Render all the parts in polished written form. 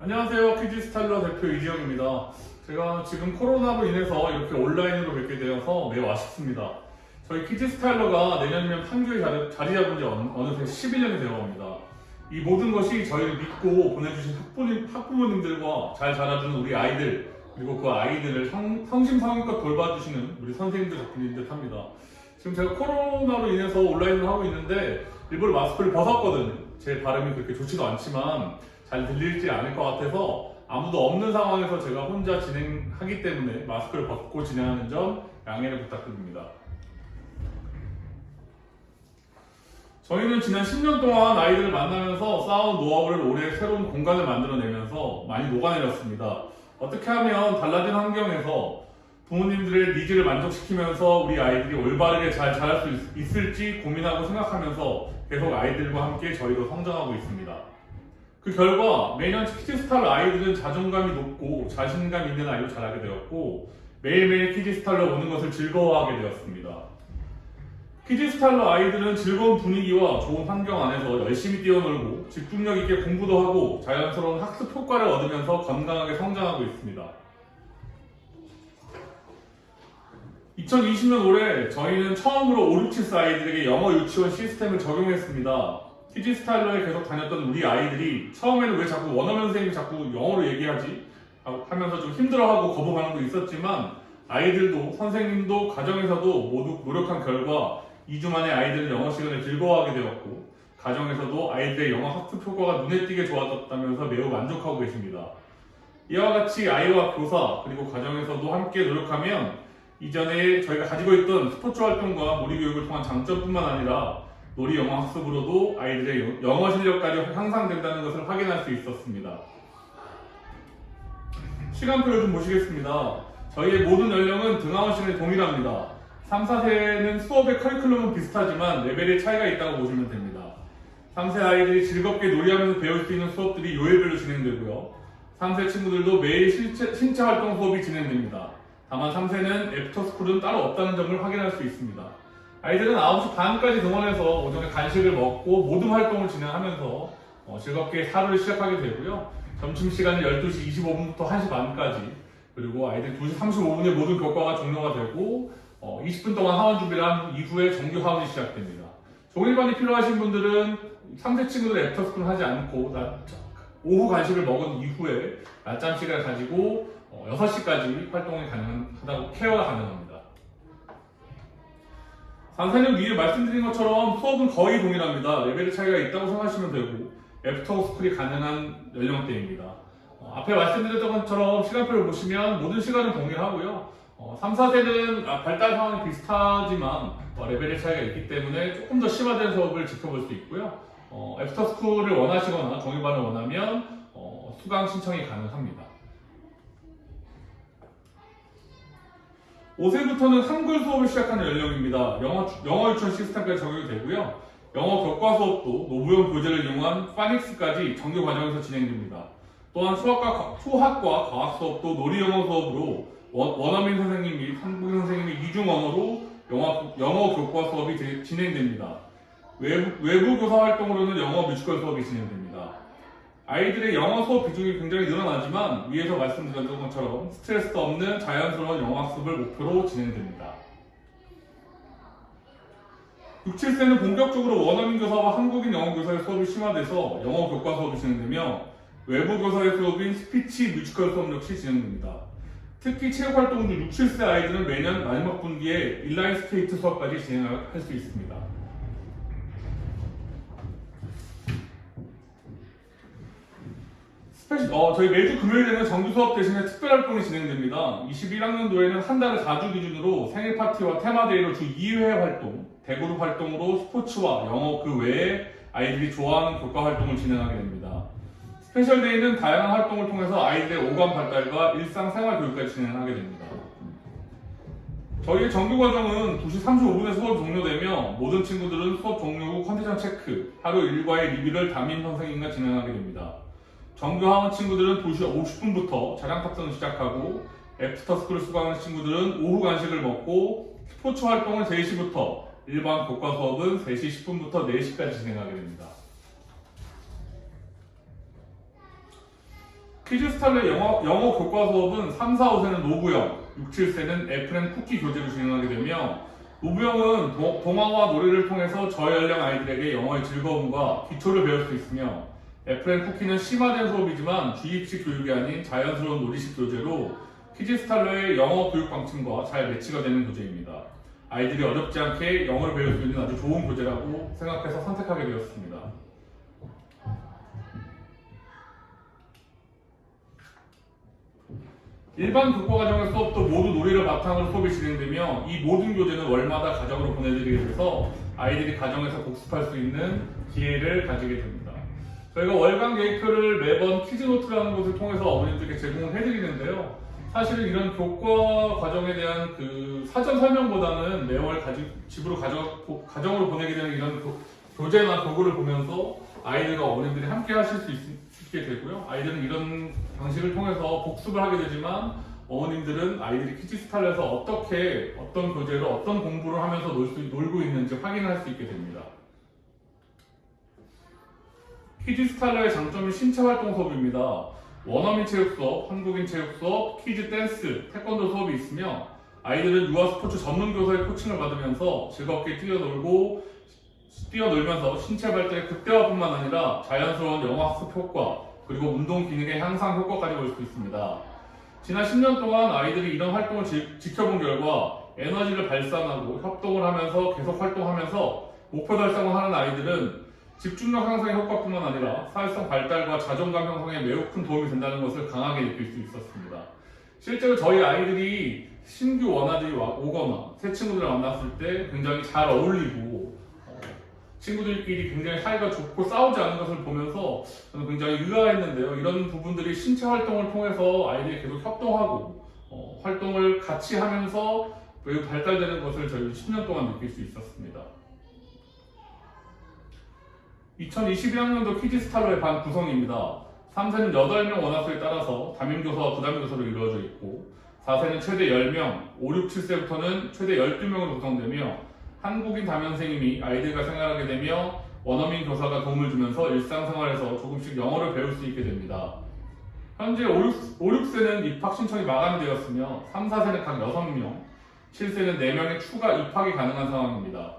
안녕하세요. 퀴즈스타일러 대표 이지영입니다. 제가 지금 코로나로 인해서 이렇게 온라인으로 뵙게 되어서 매우 아쉽습니다. 저희 퀴즈스타일러가 내년이면 판교에 자리 잡은 지 어느새 11년이 되어갑니다. 이 모든 것이 저희를 믿고 보내주신 학부모님들과 잘 자라주는 우리 아이들, 그리고 그 아이들을 성심성의껏 돌봐주시는 우리 선생님들 덕분인 듯 합니다. 지금 제가 코로나로 인해서 온라인을 하고 있는데 일부러 마스크를 벗었거든요. 제 발음이 그렇게 좋지도 않지만 잘 들릴지 않을 것 같아서 아무도 없는 상황에서 제가 혼자 진행하기 때문에 마스크를 벗고 진행하는 점 양해를 부탁드립니다. 저희는 지난 10년 동안 아이들을 만나면서 쌓아온 노하우를 올해 새로운 공간을 만들어내면서 많이 녹아내렸습니다. 어떻게 하면 달라진 환경에서 부모님들의 니즈를 만족시키면서 우리 아이들이 올바르게 잘 자랄 수 있을지 고민하고 생각하면서 계속 아이들과 함께 저희도 성장하고 있습니다. 그 결과 매년 키즈스타일러 아이들은 자존감이 높고 자신감 있는 아이로 자라게 되었고 매일매일 키즈스타일러 오는 것을 즐거워하게 되었습니다. 키즈스타일러 아이들은 즐거운 분위기와 좋은 환경 안에서 열심히 뛰어놀고 집중력 있게 공부도 하고 자연스러운 학습 효과를 얻으면서 건강하게 성장하고 있습니다. 2020년 올해 저희는 처음으로 5, 6, 7사 아이들에게 영어 유치원 시스템을 적용했습니다. 키즈스타일러에 계속 다녔던 우리 아이들이 처음에는 왜 자꾸 원어민 선생님이 자꾸 영어로 얘기하지? 하면서 좀 힘들어하고 거부 반응도 있었지만 아이들도 선생님도 가정에서도 모두 노력한 결과 2주 만에 아이들은 영어 시간을 즐거워하게 되었고 가정에서도 아이들의 영어 학습 효과가 눈에 띄게 좋아졌다면서 매우 만족하고 계십니다. 이와 같이 아이와 교사 그리고 가정에서도 함께 노력하면 이전에 저희가 가지고 있던 스포츠 활동과 놀이 교육을 통한 장점뿐만 아니라 놀이 영어 학습으로도 아이들의 영어 실력까지 향상된다는 것을 확인할 수 있었습니다. 시간표를 좀 보시겠습니다. 저희의 모든 연령은 등하원 시간이 동일합니다. 3, 4세는 수업의 커리큘럼은 비슷하지만 레벨의 차이가 있다고 보시면 됩니다. 3세 아이들이 즐겁게 놀이하면서 배울 수 있는 수업들이 요일별로 진행되고요. 3세 친구들도 매일 신체 활동 수업이 진행됩니다. 다만 3세는 애프터스쿨은 따로 없다는 점을 확인할 수 있습니다. 아이들은 9시 반까지 등원해서 오전에 간식을 먹고 모든 활동을 진행하면서 즐겁게 하루를 시작하게 되고요. 점심시간은 12시 25분부터 1시 반까지 그리고 아이들 2시 35분에 모든 교과가 종료가 되고 20분 동안 하원 준비를 한 이후에 정규 하원이 시작됩니다. 종일반이 필요하신 분들은 3세 친구들 애프터스쿨 하지 않고 오후 간식을 먹은 이후에 낮잠 시간을 가지고 6시까지 활동이 가능하다고 케어가 가능합니다. 3, 4년 위에 말씀드린 것처럼 수업은 거의 동일합니다. 레벨의 차이가 있다고 생각하시면 되고 애프터스쿨이 가능한 연령대입니다. 앞에 말씀드렸던 것처럼 시간표를 보시면 모든 시간은 동일하고요. 3, 4세는 발달 상황이 비슷하지만 레벨의 차이가 있기 때문에 조금 더 심화된 수업을 지켜볼 수 있고요. 애프터스쿨을 원하시거나 정규반을 원하면 수강 신청이 가능합니다. 5세부터는 한글 수업을 시작하는 연령입니다. 영어 유치원 시스템까지 적용이 되고요. 영어 교과 수업도 노무현 교재를 이용한 파닉스까지 정규 과정에서 진행됩니다. 또한 수학과 과학 수업도 놀이 영어 수업으로 원어민 선생님 및 한국인 선생님이 이중 언어로 영어 교과 수업이 진행됩니다. 외부 교사 활동으로는 영어 뮤지컬 수업이 진행됩니다. 아이들의 영어 수업 비중이 굉장히 늘어나지만 위에서 말씀드렸던 것처럼 스트레스도 없는 자연스러운 영어 학습을 목표로 진행됩니다. 6, 7세는 본격적으로 원어민 교사와 한국인 영어 교사의 수업이 심화돼서 영어 교과 수업이 진행되며 외부 교사의 수업인 스피치 뮤지컬 수업 역시 진행됩니다. 특히 체육 활동 중 6, 7세 아이들은 매년 마지막 분기에 인라인 스케이트 수업까지 진행할 수 있습니다. 저희 매주 금요일에는 정규 수업 대신에 특별 활동이 진행됩니다. 21학년도에는 한 달을 4주 기준으로 생일 파티와 테마데이로 주 2회 활동, 대그룹 활동으로 스포츠와 영어 그 외에 아이들이 좋아하는 교과 활동을 진행하게 됩니다. 스페셜데이는 다양한 활동을 통해서 아이들의 오감 발달과 일상생활 교육까지 진행하게 됩니다. 저희의 정규 과정은 2시 35분에 수업이 종료되며 모든 친구들은 수업 종료 후 컨디션 체크, 하루 일과의 리뷰를 담임 선생님과 진행하게 됩니다. 정규 하원 친구들은 2시 50분부터 자랑 탑승을 시작하고 애프터스쿨을 수강하는 친구들은 오후 간식을 먹고 스포츠 활동은 3시부터 일반 교과 수업은 3시 10분부터 4시까지 진행하게 됩니다. 키즈스타일의 영어 교과 수업은 3, 4, 5세는 노부영, 6, 7세는 애플 쿠키 교재로 진행하게 되며 노부영은 동화와 놀이를 통해서 저연령 아이들에게 영어의 즐거움과 기초를 배울 수 있으며 애플 쿠키는 심화된 수업이지만 주입식 교육이 아닌 자연스러운 놀이식 교재로 키즈스타일러의 영어 교육 방침과 잘 매치가 되는 교재입니다. 아이들이 어렵지 않게 영어를 배울 수 있는 아주 좋은 교재라고 생각해서 선택하게 되었습니다. 일반 교과과정의 수업도 모두 놀이를 바탕으로 수업이 진행되며 이 모든 교재는 월마다 가정으로 보내드리게 돼서 아이들이 가정에서 복습할 수 있는 기회를 가지게 됩니다. 저희가 월간 계획표를 매번 키즈노트라는 것을 통해서 어머님들께 제공을 해드리는데요. 사실은 이런 교과 과정에 대한 그 사전 설명보다는 매월 집으로 가정으로 보내게 되는 이런 교재나 도구를 보면서 아이들과 어머님들이 함께 하실 수 있게 되고요. 아이들은 이런 방식을 통해서 복습을 하게 되지만 어머님들은 아이들이 키즈스타일에서 어떻게 어떤 교재로 어떤 공부를 하면서 놀고 있는지 확인할 수 있게 됩니다. 키즈스타일러의 장점은 신체활동 수업입니다. 원어민 체육 수업, 한국인 체육 수업, 키즈 댄스, 태권도 수업이 있으며 아이들은 유아 스포츠 전문 교사의 코칭을 받으면서 즐겁게 뛰어놀면서 신체 발달의 극대화뿐만 아니라 자연스러운 영어 학습 효과 그리고 운동 기능의 향상 효과까지 볼 수 있습니다. 지난 10년 동안 아이들이 이런 활동을 지켜본 결과 에너지를 발산하고 협동을 하면서 계속 활동하면서 목표 달성을 하는 아이들은 집중력 향상의 효과뿐만 아니라 사회성 발달과 자존감 형성에 매우 큰 도움이 된다는 것을 강하게 느낄 수 있었습니다. 실제로 저희 아이들이 신규 원아들이 오거나 새 친구들을 만났을 때 굉장히 잘 어울리고 친구들끼리 굉장히 사이가 좋고 싸우지 않는 것을 보면서 저는 굉장히 의아했는데요. 이런 부분들이 신체 활동을 통해서 아이들이 계속 협동하고 활동을 같이 하면서 매우 발달되는 것을 저희 10년 동안 느낄 수 있었습니다. 2021학년도 키즈스타일러의 반 구성입니다. 3세는 8명 원학수에 따라서 담임교사와 부담교사로 이루어져 있고 4세는 최대 10명, 5, 6, 7세부터는 최대 12명으로 구성되며 한국인 담임선생님이 아이들과 생활하게 되며 원어민 교사가 도움을 주면서 일상생활에서 조금씩 영어를 배울 수 있게 됩니다. 현재 5, 6세는 입학 신청이 마감이 되었으며 3, 4세는 각 6명, 7세는 4명의 추가 입학이 가능한 상황입니다.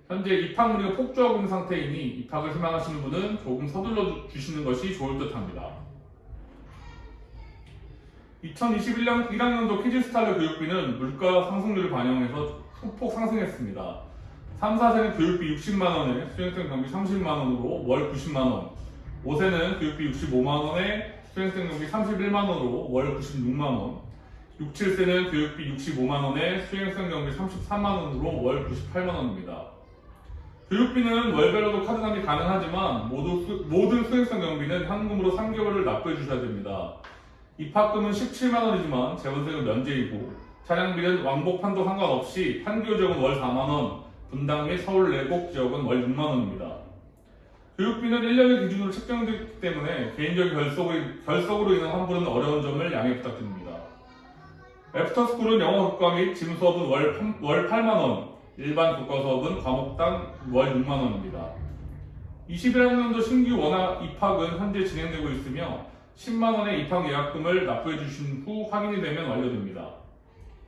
현재 입학 문의가 폭주하고 있는 상태이니 입학을 희망하시는 분은 조금 서둘러 주시는 것이 좋을 듯 합니다. 2021학년도 키즈스타일러 교육비는 물가 상승률을 반영해서 소폭 상승했습니다. 3, 4세는 교육비 60만원에 수행생 경비 30만원으로 월 90만원, 5세는 교육비 65만원에 수행생 경비 31만원으로 월 96만원, 6, 7세는 교육비 65만원에 수행생 경비 33만원으로 월 98만원입니다. 교육비는 월별로도 카드 납입이 가능하지만 모든 수행성 경비는 현금으로 3개월을 납부해 주셔야 됩니다. 입학금은 17만원이지만 재원세는 면제이고 차량비는 왕복판도 상관없이 판교 지역은 월 4만원, 분당 및 서울 내곡 지역은 월 6만원입니다. 교육비는 1년을 기준으로 책정되기 때문에 개인적인 결석으로 인한 환불은 어려운 점을 양해 부탁드립니다. 애프터스쿨은 영어 교과 및 짐 수업은 월 8만원, 일반 교과 수업은 과목당 월 6만원입니다. 21학년도 신규 원학 입학은 현재 진행되고 있으며 10만원의 입학 예약금을 납부해 주신 후 확인이 되면 완료됩니다.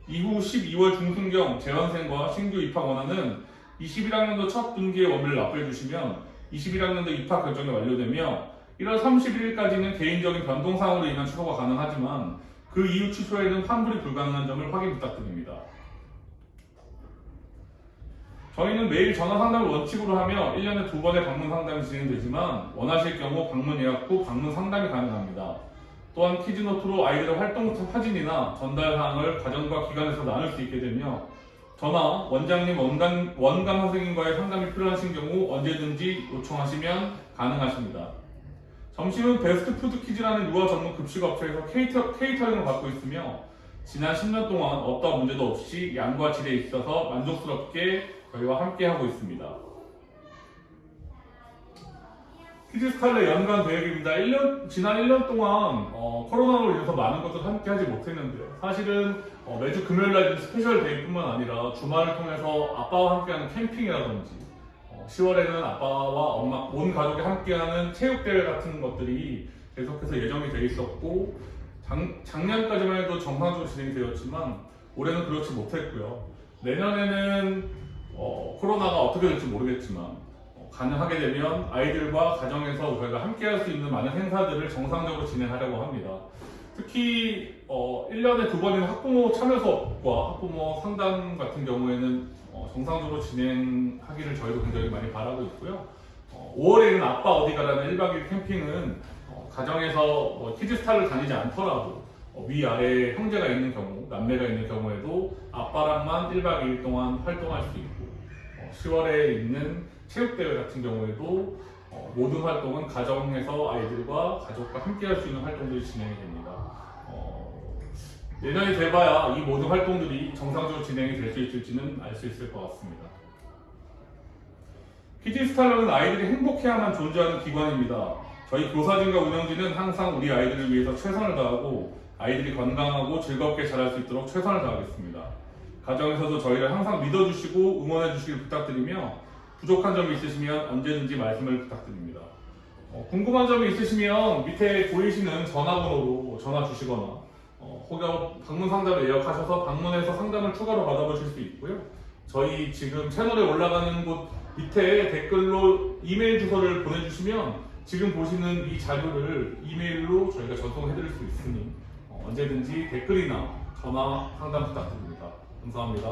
이후 12월 중순경 재원생과 신규 입학 원하는 21학년도 첫 분기의 원비를 납부해 주시면 21학년도 입학 결정이 완료되며 1월 31일까지는 개인적인 변동사항으로 인한 취소가 가능하지만 그 이후 취소에는 환불이 불가능한 점을 확인 부탁드립니다. 저희는 매일 전화 상담을 원칙으로 하며 1년에 2번의 방문 상담이 진행되지만 원하실 경우 방문 예약 후 방문 상담이 가능합니다. 또한 키즈노트로 아이들의 활동 사진이나 전달 사항을 가정과 기관에서 나눌 수 있게 되며 전화, 원장님, 원감 선생님과의 상담이 필요하신 경우 언제든지 요청하시면 가능하십니다. 점심은 베스트푸드 키즈라는 유아 전문 급식업체에서 케이터링을 받고 있으며 지난 10년 동안 어떠한 문제도 없이 양과 질에 있어서 만족스럽게 저희와 함께하고 있습니다. 키즈스타일러 연간 계획입니다. 지난 1년 동안 코로나로 인해서 많은 것들을 함께하지 못했는데요. 사실은 매주 금요일날 스페셜 데이뿐만 아니라 주말을 통해서 아빠와 함께하는 캠핑이라든지 10월에는 아빠와 엄마, 온 가족이 함께하는 체육대회 같은 것들이 계속해서 예정이 돼 있었고 작년까지만 해도 정상적으로 진행이 되었지만 올해는 그렇지 못했고요. 내년에는 코로나가 어떻게 될지 모르겠지만 가능하게 되면 아이들과 가정에서 저희가 함께 할 수 있는 많은 행사들을 정상적으로 진행하려고 합니다. 특히 1년에 2번인 학부모 참여 수업과 학부모 상담 같은 경우에는 정상적으로 진행하기를 저희도 굉장히 많이 바라고 있고요. 5월에는 아빠 어디 가라는 1박 2일 캠핑은 가정에서 키즈스타를 다니지 않더라도 위아래 형제가 있는 경우, 남매가 있는 경우에도 아빠랑만 1박 2일 동안 활동할 수 있고 10월에 있는 체육대회 같은 경우에도 모든 활동은 가정에서 아이들과 가족과 함께 할 수 있는 활동들이 진행이 됩니다. 내년이 돼봐야 이 모든 활동들이 정상적으로 진행이 될 수 있을지는 알 수 있을 것 같습니다. 키즈스타는 아이들이 행복해야만 존재하는 기관입니다. 저희 교사진과 운영진은 항상 우리 아이들을 위해서 최선을 다하고 아이들이 건강하고 즐겁게 자랄 수 있도록 최선을 다하겠습니다. 가정에서도 저희를 항상 믿어주시고 응원해주시길 부탁드리며 부족한 점이 있으시면 언제든지 말씀을 부탁드립니다. 궁금한 점이 있으시면 밑에 보이시는 전화번호로 전화 주시거나 혹여 방문 상담을 예약하셔서 방문해서 상담을 추가로 받아보실 수 있고요. 저희 지금 채널에 올라가는 곳 밑에 댓글로 이메일 주소를 보내주시면 지금 보시는 이 자료를 이메일로 저희가 전송해드릴 수 있으니 언제든지 댓글이나 전화 상담 부탁드립니다. 감사합니다.